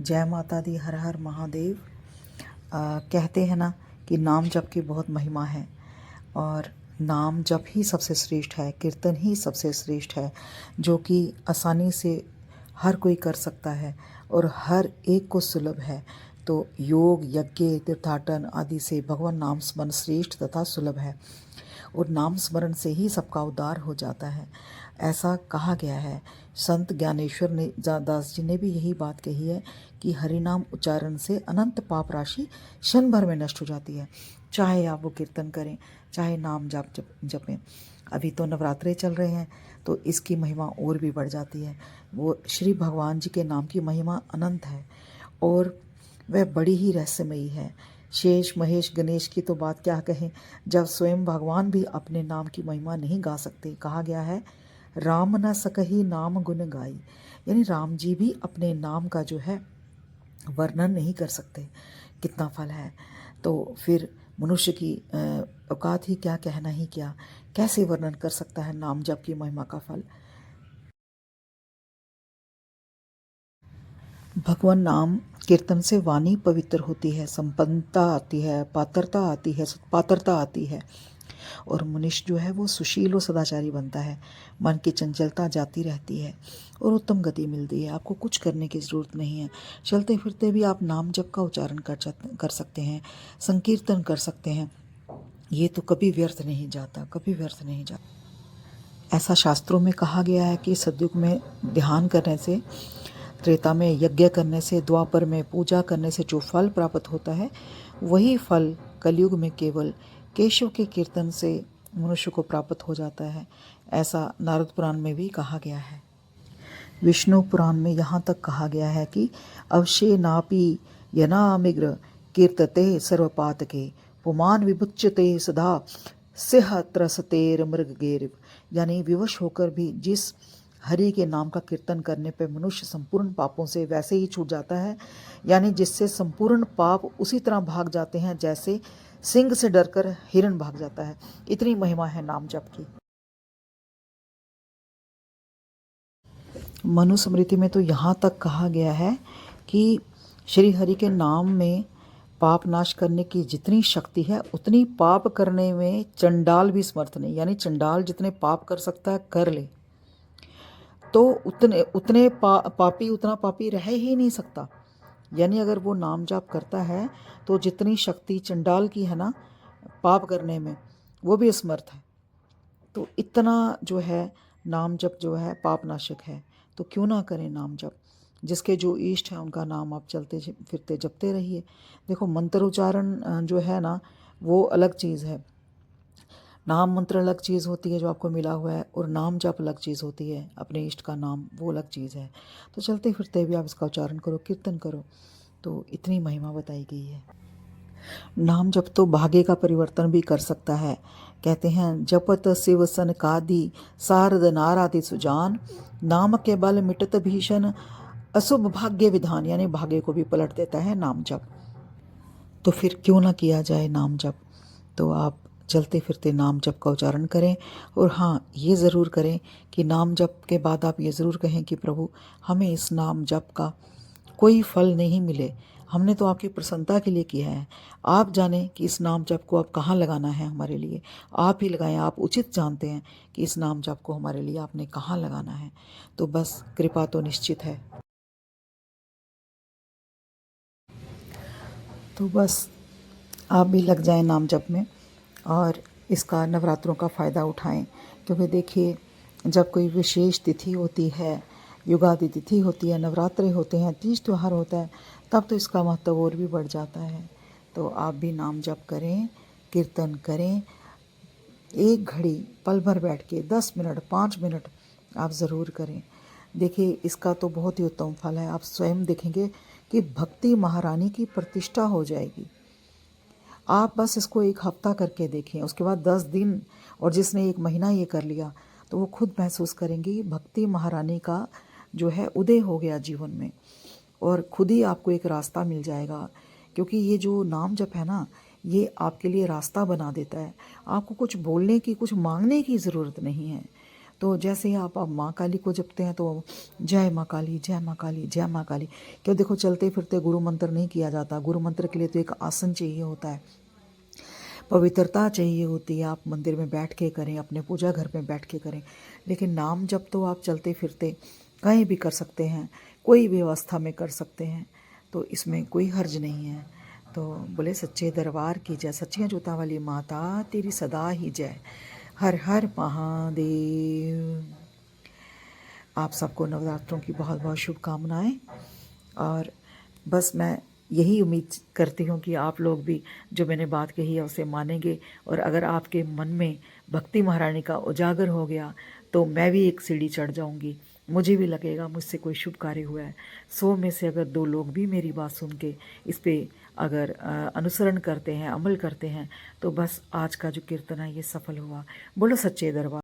जय माता दी, हर हर महादेव। कहते हैं ना कि नाम जप की बहुत महिमा है और नाम जप ही सबसे श्रेष्ठ है, कीर्तन ही सबसे श्रेष्ठ है, जो कि आसानी से हर कोई कर सकता है और हर एक को सुलभ है। तो योग, यज्ञ, तीर्थाटन आदि से भगवान नाम स्मरण श्रेष्ठ तथा सुलभ है और नाम स्मरण से ही सबका उद्धार हो जाता है, ऐसा कहा गया है। संत ज्ञानेश्वर ने दास जी ने भी यही बात कही है कि हरिनाम उच्चारण से अनंत पाप राशि क्षण भर में नष्ट हो जाती है। चाहे आप वो कीर्तन करें, चाहे नाम जपें। अभी तो नवरात्रे चल रहे हैं तो इसकी महिमा और भी बढ़ जाती है। वो श्री भगवान जी के नाम की महिमा अनंत है और वह बड़ी ही रहस्यमयी है। शेष महेश गणेश की तो बात क्या कहें, जब स्वयं भगवान भी अपने नाम की महिमा नहीं गा सकते। कहा गया है राम न सकही नाम गुण गाई, यानी राम जी भी अपने नाम का जो है वर्णन नहीं कर सकते। कितना फल है, तो फिर मनुष्य की औकात ही क्या, कहना ही क्या, कैसे वर्णन कर सकता है नाम जप की महिमा का फल। भगवान नाम कीर्तन से वाणी पवित्र होती है, संपन्नता आती है, पात्रता आती है, सत्पात्रता आती है और मनुष्य जो है वो सुशील और सदाचारी बनता है। मन की चंचलता जाती रहती है और उत्तम गति मिलती है। आपको कुछ करने की ज़रूरत नहीं है। चलते फिरते भी आप नाम जप का उच्चारण कर सकते हैं, संकीर्तन कर सकते हैं। ये तो कभी व्यर्थ नहीं जाता, कभी व्यर्थ नहीं जाता। ऐसा शास्त्रों में कहा गया है कि सतयुग में ध्यान करने से, त्रेता में यज्ञ करने से, द्वापर में पूजा करने से जो फल प्राप्त होता है, वही फल कलयुग में केवल केशव के कीर्तन से मनुष्य को प्राप्त हो जाता है। ऐसा नारद पुराण में भी कहा गया है। विष्णु पुराण में यहाँ तक कहा गया है कि अवशे नापी यनामिग्र कीर्तते सर्वपातके पुमान विभुच्यते सदा सिंह त्रसतेर मृगगेरिव, यानी विवश होकर भी जिस हरि के नाम का कीर्तन करने पर मनुष्य संपूर्ण पापों से वैसे ही छूट जाता है, यानी जिससे संपूर्ण पाप उसी तरह भाग जाते हैं जैसे सिंह से डरकर हिरण भाग जाता है। इतनी महिमा है नाम जप की। मनुस्मृति में तो यहाँ तक कहा गया है कि श्री हरि के नाम में पाप नाश करने की जितनी शक्ति है उतनी पाप करने में चंडाल भी समर्थ नहीं, यानी चंडाल जितने पाप कर सकता है कर ले तो उतने उतने पापी उतना पापी रह ही नहीं सकता। यानी अगर वो नाम जाप करता है तो जितनी शक्ति चंडाल की है ना पाप करने में, वो भी असमर्थ है। तो इतना जो है नाम जप जो है पाप नाशक है, तो क्यों ना करें नाम जप। जिसके जो इष्ट है उनका नाम आप चलते फिरते जपते रहिए। देखो मंत्र उच्चारण जो है ना वो अलग चीज़ है, नाम मंत्र अलग चीज़ होती है जो आपको मिला हुआ है, और नाम जप अलग चीज़ होती है, अपने इष्ट का नाम वो अलग चीज़ है। तो चलते फिरते भी आप इसका उच्चारण करो, कीर्तन करो, तो इतनी महिमा बताई गई है। नाम जप तो भाग्य का परिवर्तन भी कर सकता है। कहते हैं जपत शिव सन कादि सारद नारादि सुजान, नाम के बल मिटत भीषण अशुभ भाग्य विधान, यानी भाग्य को भी पलट देता है नाम जप। तो फिर क्यों ना किया जाए नाम जप। तो आप चलते फिरते नाम जप का उच्चारण करें और हाँ ये ज़रूर करें कि नाम जप के बाद आप ये ज़रूर कहें कि प्रभु हमें इस नाम जप का कोई फल नहीं मिले, हमने तो आपकी प्रसन्नता के लिए किया है। आप जाने कि इस नाम जप को आप कहाँ लगाना है हमारे लिए, आप ही लगाएं। आप उचित जानते हैं कि इस नाम जप को हमारे लिए आपने कहाँ लगाना है। तो बस कृपा तो निश्चित है। तो बस आप भी लग जाएं नाम जप में और इसका नवरात्रों का फ़ायदा उठाएं। क्योंकि देखिए जब कोई विशेष तिथि होती है, युगादि तिथि होती है, नवरात्रे होते हैं, तीज त्यौहार होता है, तब तो इसका महत्व और भी बढ़ जाता है। तो आप भी नाम जप करें, कीर्तन करें, एक घड़ी पल भर बैठ के 10 मिनट 5 मिनट आप ज़रूर करें। देखिए इसका तो बहुत ही उत्तम फल है। आप स्वयं देखेंगे कि भक्ति महारानी की प्रतिष्ठा हो जाएगी। आप बस इसको एक हफ्ता करके देखें, उसके बाद 10 दिन, और जिसने एक महीना ये कर लिया तो वो खुद महसूस करेंगे भक्ति महारानी का जो है उदय हो गया जीवन में, और खुद ही आपको एक रास्ता मिल जाएगा। क्योंकि ये जो नाम जप है ना, ये आपके लिए रास्ता बना देता है। आपको कुछ बोलने की, कुछ मांगने की ज़रूरत नहीं है। तो जैसे ही आप अब माँ काली को जपते हैं तो जय माँ काली, जय माँ काली, जय माँ काली। क्यों, देखो चलते फिरते गुरु मंत्र नहीं किया जाता। गुरु मंत्र के लिए तो एक आसन चाहिए होता है, पवित्रता चाहिए होती है। आप मंदिर में बैठ के करें, अपने पूजा घर में बैठ के करें। लेकिन नाम जप तो आप चलते फिरते कहीं भी कर सकते हैं, कोई भी अवस्था में कर सकते हैं, तो इसमें कोई हर्ज नहीं है। तो बोले सच्चे दरबार की जय, सच्चियाँ जोतां वाली माता तेरी सदा ही जय। हर हर महादेव। आप सबको नवरात्रों की बहुत बहुत शुभकामनाएं। और बस मैं यही उम्मीद करती हूँ कि आप लोग भी जो मैंने बात कही है उसे मानेंगे। और अगर आपके मन में भक्ति महारानी का उजागर हो गया तो मैं भी एक सीढ़ी चढ़ जाऊँगी। मुझे भी लगेगा मुझसे कोई शुभ कार्य हुआ है। 100 में से अगर 2 लोग भी मेरी बात सुन के इस पे अगर अनुसरण करते हैं, अमल करते हैं, तो बस आज का जो कीर्तन है ये सफल हुआ। बोलो सच्चे दरबार।